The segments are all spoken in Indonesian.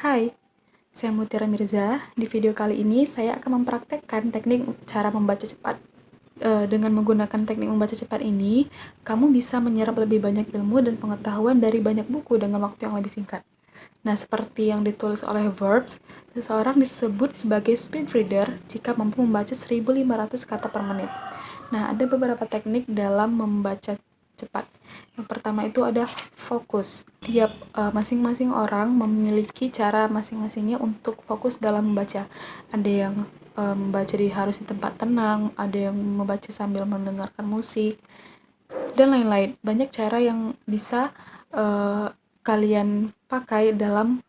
Hai, saya Mutiara Mirza. Di video kali ini saya akan mempraktekkan teknik cara membaca cepat. Dengan menggunakan teknik membaca cepat ini, kamu bisa menyerap lebih banyak ilmu dan pengetahuan dari banyak buku dengan waktu yang lebih singkat. Nah, seperti yang ditulis oleh Verbs, seseorang disebut sebagai speed reader jika mampu membaca 1.500 kata per menit. Nah, ada beberapa teknik dalam membaca cepat. Yang pertama itu ada fokus. Tiap masing-masing orang memiliki cara masing-masingnya untuk fokus dalam membaca. Ada yang membaca harus di tempat tenang, ada yang membaca sambil mendengarkan musik, dan lain-lain. Banyak cara yang bisa kalian pakai dalam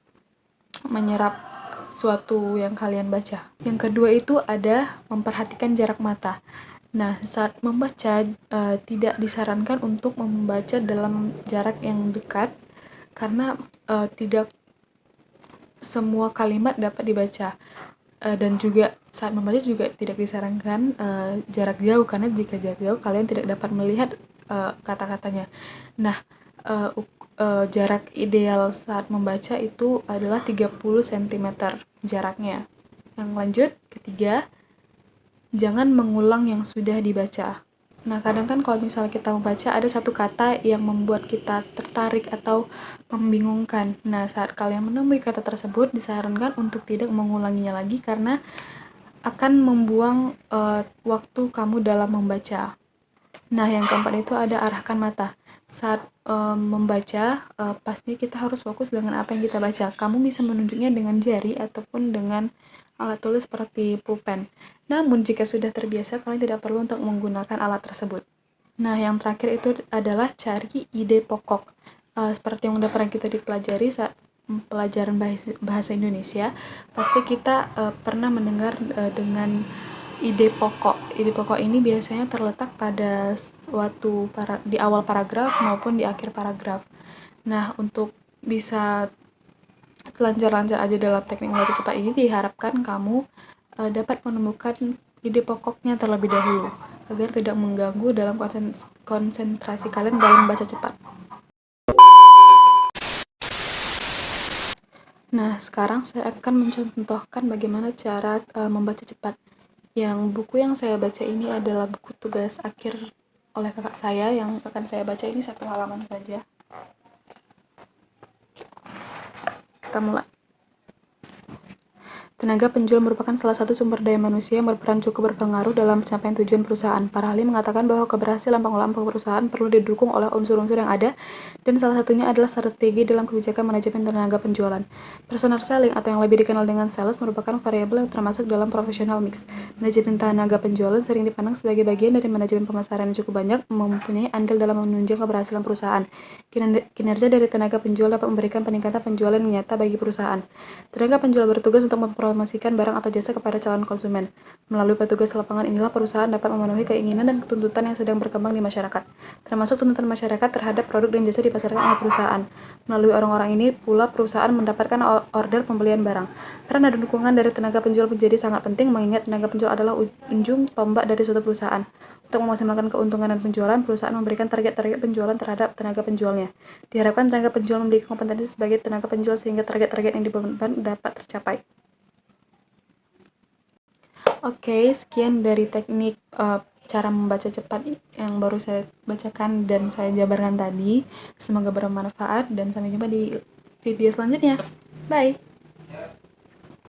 menyerap suatu yang kalian baca. Yang kedua itu ada memperhatikan jarak mata. Nah, saat membaca tidak disarankan untuk membaca dalam jarak yang dekat karena tidak semua kalimat dapat dibaca. Dan juga saat membaca juga tidak disarankan jarak jauh karena jika jarak jauh kalian tidak dapat melihat kata-katanya. Nah, jarak ideal saat membaca itu adalah 30 cm jaraknya. Yang lanjut, ketiga, jangan mengulang yang sudah dibaca. Nah, kadang kan kalau misalnya kita membaca ada satu kata yang membuat kita tertarik atau membingungkan. Nah, saat kalian menemui kata tersebut, disarankan untuk tidak mengulanginya lagi karena akan membuang waktu kamu dalam membaca. Nah, yang keempat itu ada arahkan mata. Saat membaca, pasti kita harus fokus dengan apa yang kita baca. Kamu bisa menunjuknya dengan jari ataupun dengan alat tulis seperti pulpen. Namun, jika sudah terbiasa, kalian tidak perlu untuk menggunakan alat tersebut. Nah, yang terakhir itu adalah cari ide pokok. Seperti yang udah pernah kita dipelajari saat pelajaran bahasa Indonesia, pasti kita pernah mendengar dengan ide pokok. Ide pokok ini biasanya terletak pada suatu di awal paragraf maupun di akhir paragraf. Nah, untuk bisa lancar-lancar aja dalam teknik membaca cepat ini, diharapkan kamu dapat menemukan ide pokoknya terlebih dahulu agar tidak mengganggu dalam konsentrasi kalian dalam membaca cepat. Nah, sekarang saya akan mencontohkan bagaimana cara membaca cepat. Yang buku yang saya baca ini adalah buku tugas akhir oleh kakak saya. Yang akan saya baca ini satu halaman saja. Kita mulai. Tenaga penjual merupakan salah satu sumber daya manusia yang berperan cukup berpengaruh dalam pencapaian tujuan perusahaan. Para ahli mengatakan bahwa keberhasilan pengelolaan perusahaan perlu didukung oleh unsur-unsur yang ada, dan salah satunya adalah strategi dalam kebijakan manajemen tenaga penjualan. Personal selling, atau yang lebih dikenal dengan sales, merupakan variabel yang termasuk dalam professional mix. Manajemen tenaga penjualan sering dipandang sebagai bagian dari manajemen pemasaran yang cukup banyak, mempunyai andil dalam menunjang keberhasilan perusahaan. Kinerja dari tenaga penjual dapat memberikan peningkatan penjualan yang nyata bagi perusahaan. Tenaga penjual bertugas untuk mempromosikan barang atau jasa kepada calon konsumen. Melalui petugas lapangan inilah perusahaan dapat memenuhi keinginan dan tuntutan yang sedang berkembang di masyarakat, termasuk tuntutan masyarakat terhadap produk dan jasa dipasarkan oleh perusahaan. Melalui orang-orang ini pula perusahaan mendapatkan order pembelian barang. Peran dan dukungan dari tenaga penjual menjadi sangat penting, mengingat tenaga penjual adalah ujung tombak dari suatu perusahaan. Untuk memaksimalkan keuntungan dan penjualan, perusahaan memberikan target-target penjualan terhadap tenaga penjualnya. Diharapkan tenaga penjual memiliki kompetensi sebagai tenaga penjual sehingga target-target yang dibebankan dapat tercapai. Oke, sekian dari teknik cara membaca cepat yang baru saya bacakan dan saya jabarkan tadi. Semoga bermanfaat dan sampai jumpa di video selanjutnya. Bye!